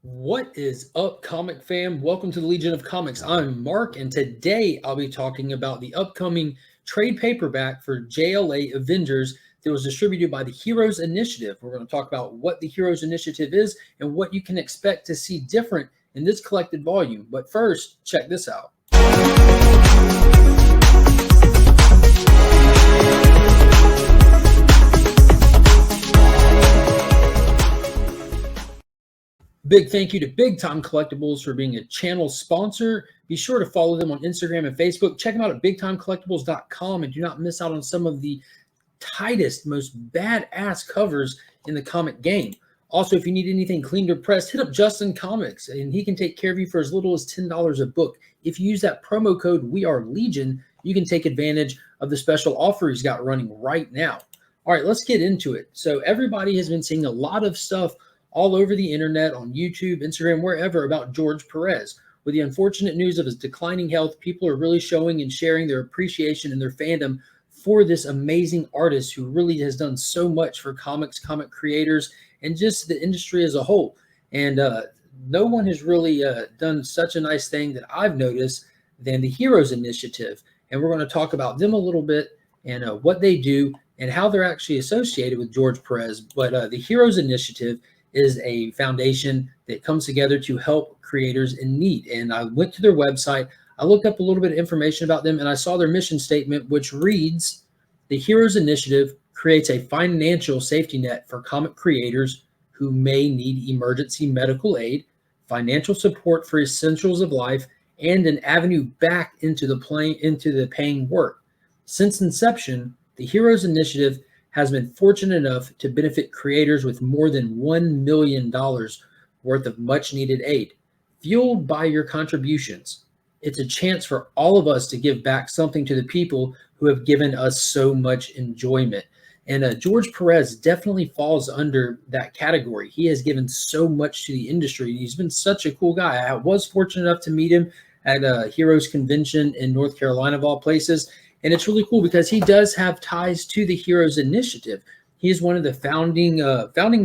What is up, comic fam? Welcome to the Legion of Comics. I'm Mark, and today I'll be talking about the upcoming trade paperback for JLA Avengers that was distributed by the Heroes Initiative. We're going to talk about what the Heroes Initiative is and what you can expect to see different in this collected volume. But first, check this out. Big thank you to Big Time Collectibles for being a channel sponsor. Be sure to follow them on Instagram and Facebook. Check them out at bigtimecollectibles.com and do not miss out on some of the tightest, most badass covers in the comic game. Also, if you need anything cleaned or pressed, hit up Justin Comics and he can take care of you for as little as $10 a book. If you use that promo code We Are Legion, you can take advantage of the special offer he's got running right now. All right, let's get into it. So everybody has been seeing a lot of stuff all over the internet, on YouTube, Instagram, wherever, about George Perez. With the unfortunate news of his declining health, people are really showing and sharing their appreciation and their fandom for this amazing artist who really has done so much for comics, comic creators, and just the industry as a whole. And no one has really done such a nice thing that I've noticed than the Heroes Initiative. And we're going to talk about them a little bit and what they do and how they're actually associated with George Perez. But the Heroes Initiative is a foundation that comes together to help creators in need. And I went to their website, I looked up a little bit of information about them, and I saw their mission statement, which reads, "The Heroes Initiative creates a financial safety net for comic creators who may need emergency medical aid, financial support for essentials of life, and an avenue back into the paying work. Since inception, the Heroes Initiative has been fortunate enough to benefit creators with more than $1 million worth of much needed aid, fueled by your contributions. It's a chance for all of us to give back something to the people who have given us so much enjoyment." And George Perez definitely falls under that category. He has given so much to the industry. He's been such a cool guy. I was fortunate enough to meet him at a Heroes Convention in North Carolina, of all places. And it's really cool because he does have ties to the Heroes Initiative. He is one of the founding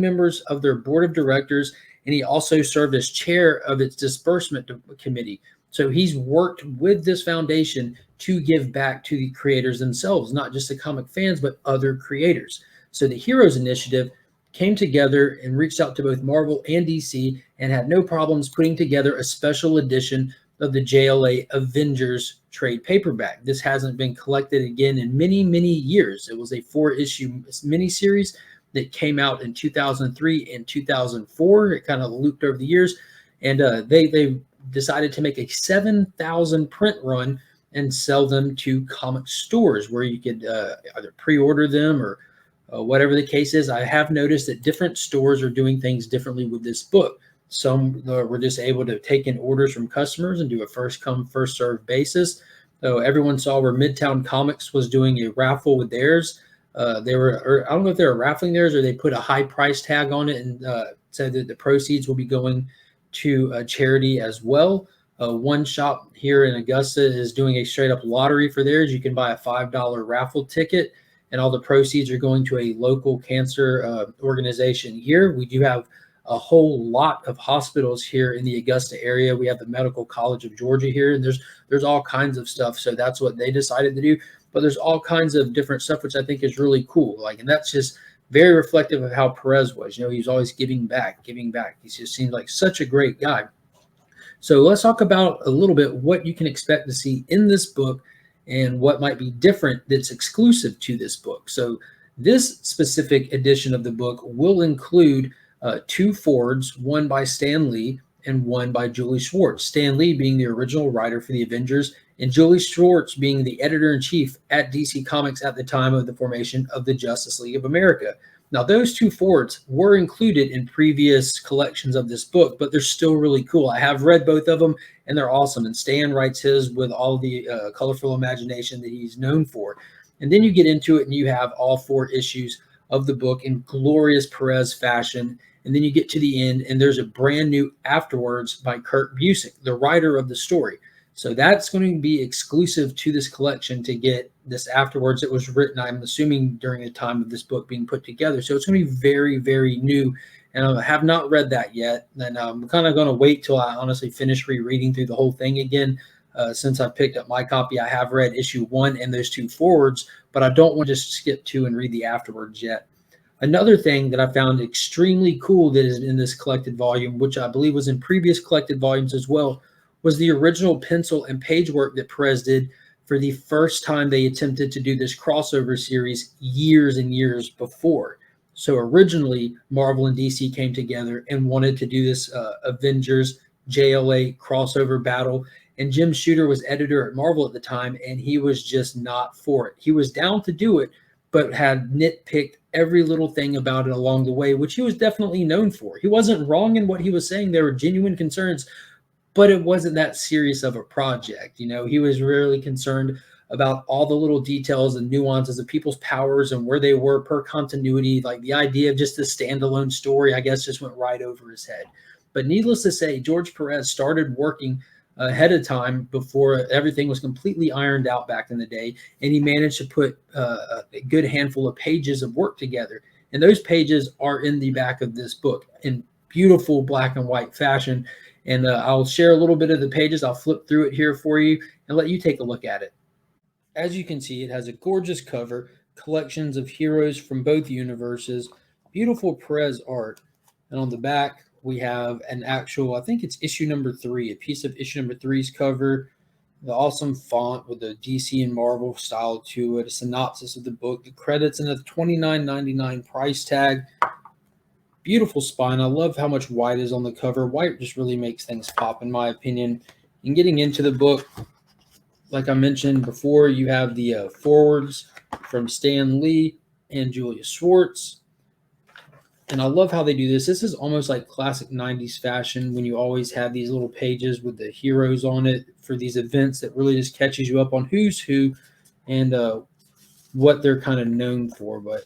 members of their board of directors, and he also served as chair of its disbursement committee. So he's worked with this foundation to give back to the creators themselves, not just the comic fans, but other creators. So the Heroes Initiative came together and reached out to both Marvel and DC and had no problems putting together a special edition of the JLA Avengers trade paperback. This hasn't been collected again in many, many years. It was a 4-issue miniseries that came out in 2003 and 2004. It kind of looped over the years, and they decided to make a 7,000 print run and sell them to comic stores where you could either pre-order them or whatever the case is. I have noticed that different stores are doing things differently with this book. Some were just able to take in orders from customers and do a first come, first served basis. So everyone saw where Midtown Comics was doing a raffle with theirs. I don't know if they were raffling theirs or they put a high price tag on it and said that the proceeds will be going to a charity as well. One shop here in Augusta is doing a straight up lottery for theirs. You can buy a $5 raffle ticket, and all the proceeds are going to a local cancer organization here. We do have a whole lot of hospitals here in the Augusta area. We have the Medical College of Georgia here, and there's all kinds of stuff. So that's what they decided to do. But there's all kinds of different stuff, which I think is really cool. And that's just very reflective of how Perez was. He's always giving back. He just seemed like such a great guy. So let's talk about a little bit what you can expect to see in this book and what might be different that's exclusive to this book. So this specific edition of the book will include 2 forwards, one by Stan Lee and one by Julie Schwartz. Stan Lee being the original writer for the Avengers, and Julie Schwartz being the editor-in-chief at DC Comics at the time of the formation of the Justice League of America. Now, those 2 forwards were included in previous collections of this book, but they're still really cool. I have read both of them, and they're awesome. And Stan writes his with all the colorful imagination that he's known for. And then you get into it, and you have all 4 issues of the book in glorious Perez fashion. And then you get to the end, and there's a brand new afterwards by Kurt Busiek, the writer of the story. So that's going to be exclusive to this collection to get this afterwards. It was written, I'm assuming, during the time of this book being put together. So it's going to be very, very new and I have not read that yet. And I'm kind of going to wait till I honestly finish rereading through the whole thing again. Since I picked up my copy, I have read issue 1 and those 2 forwards, but I don't want to just skip 2 and read the afterwards yet. Another thing that I found extremely cool that is in this collected volume, which I believe was in previous collected volumes as well, was the original pencil and page work that Perez did for the first time they attempted to do this crossover series years and years before. So originally, Marvel and DC came together and wanted to do this Avengers JLA crossover battle. And Jim Shooter was editor at Marvel at the time, and he was just not for it. He was down to do it, but had nitpicked every little thing about it along the way, which he was definitely known for. He wasn't wrong in what he was saying. There were genuine concerns, but it wasn't that serious of a project. You know, he was really concerned about all the little details and nuances of people's powers and where they were per continuity. Like the idea of just a standalone story, I guess, just went right over his head. But needless to say, George Perez started working ahead of time before everything was completely ironed out back in the day, and he managed to put a good handful of pages of work together. And those pages are in the back of this book in beautiful black and white fashion. And I'll share a little bit of the pages. I'll flip through it here for you and let you take a look at it. As you can see, it has a gorgeous cover, collections of heroes from both universes, beautiful Perez art. And on the back, we have an actual, I think it's issue number 3, a piece of issue number 3's cover, the awesome font with the DC and Marvel style to it, a synopsis of the book, the credits, and a $29.99 price tag. Beautiful spine. I love how much white is on the cover. White just really makes things pop, in my opinion. And getting into the book, like I mentioned before, you have the forwards from Stan Lee and Julia Schwartz. And I love how they do this. This is almost like classic 90s fashion when you always have these little pages with the heroes on it for these events that really just catches you up on who's who and what they're kind of known for. But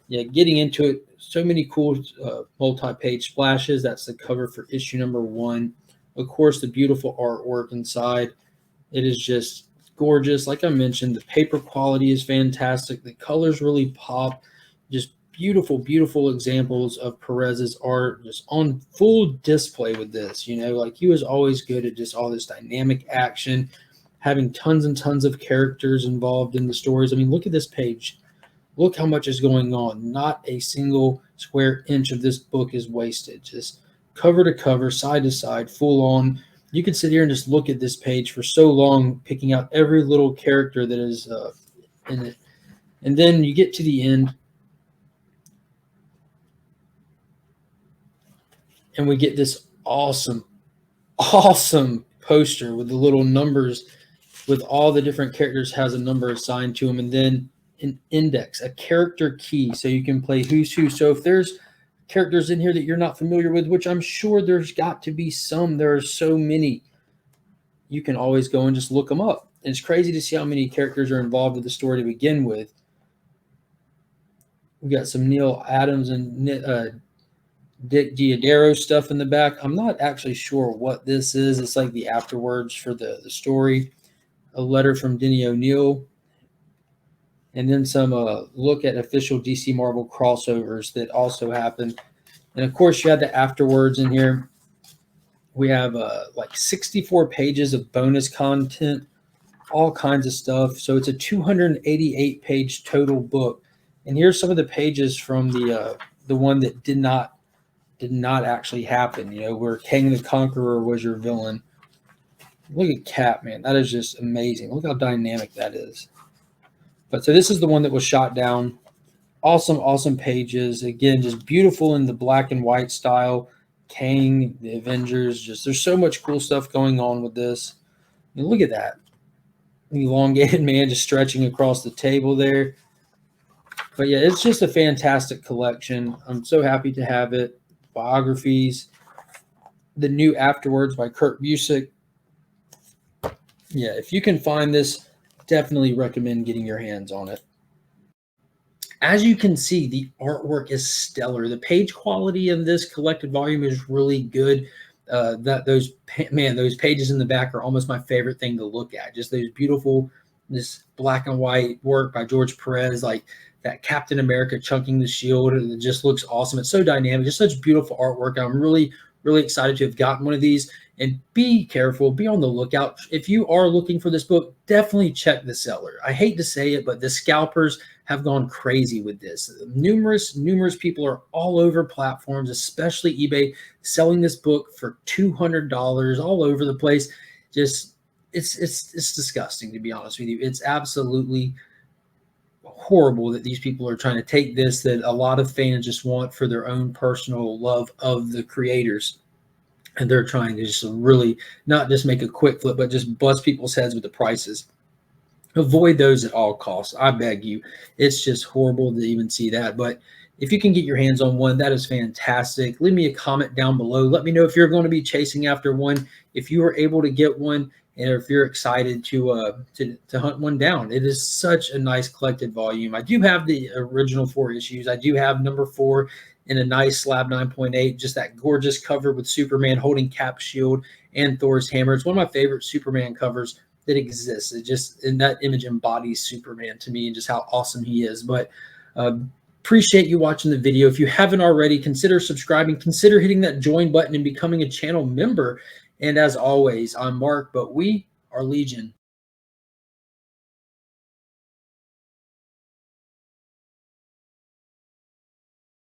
yeah, getting into it, so many cool multi-page splashes. That's the cover for issue number 1. Of course, the beautiful artwork inside. It is just gorgeous. Like I mentioned, the paper quality is fantastic. The colors really pop. Just beautiful, beautiful examples of Perez's art just on full display with this. You know, like he was always good at just all this dynamic action, having tons and tons of characters involved in the stories. I mean, look at this page. Look how much is going on. Not a single square inch of this book is wasted. Just cover to cover, side to side, full on. You could sit here and just look at this page for so long, picking out every little character that is in it. And then you get to the end, and we get this awesome, awesome poster with the little numbers with all the different characters has a number assigned to them, and then an index, a character key, so you can play who's who. So if there's characters in here that you're not familiar with, which I'm sure there's got to be some, there are so many, you can always go and just look them up. And it's crazy to see how many characters are involved with the story to begin with. We got some Neil Adams and Dick Giordano stuff in the back. I'm not actually sure what this is. It's like the afterwards for the story. A letter from Denny O'Neil. And then some look at official DC Marvel crossovers that also happened. And, of course, you had the afterwards in here. We have like 64 pages of bonus content, all kinds of stuff. So it's a 288-page total book. And here's some of the pages from the one that did not actually happen, you know, where Kang the Conqueror was your villain. Look at Cap, man. That is just amazing. Look how dynamic that is. But so this is the one that was shot down. Awesome, awesome pages. Again, just beautiful in the black and white style. Kang, the Avengers. Just there's so much cool stuff going on with this. I mean, look at that. Elongated man just stretching across the table there. But yeah, it's just a fantastic collection. I'm so happy to have it. Biographies. The new Afterwards by Kurt Busiek. Yeah, if you can find this, definitely recommend getting your hands on it. As you can see, the artwork is stellar. The page quality of this collected volume is really good. Those pages in the back are almost my favorite thing to look at. Just those beautiful, this black and white work by George Perez. Like that Captain America chunking the shield. It just looks awesome. It's so dynamic, just such beautiful artwork. I'm really, really excited to have gotten one of these. And be careful, be on the lookout. If you are looking for this book, definitely check the seller. I hate to say it, but the scalpers have gone crazy with this. Numerous people are all over platforms, especially eBay, selling this book for $200 all over the place. Just it's disgusting, to be honest with you. It's absolutely horrible that these people are trying to take this that a lot of fans just want for their own personal love of the creators. And they're trying to just really not just make a quick flip, but just bust people's heads with the prices. Avoid those at all costs. I beg you. It's just horrible to even see that. But if you can get your hands on one, that is fantastic. Leave me a comment down below. Let me know if you're going to be chasing after one, if you were able to get one, and if you're excited to hunt one down. It is such a nice collected volume. I do have the original 4 issues. I do have number 4 in a nice slab 9.8, just that gorgeous cover with Superman holding Cap's shield and Thor's hammer. It's one of my favorite Superman covers that exists. It just, and that image embodies Superman to me and just how awesome he is. But appreciate you watching the video. If you haven't already, consider subscribing, consider hitting that join button and becoming a channel member. And as always, I'm Mark, but we are Legion.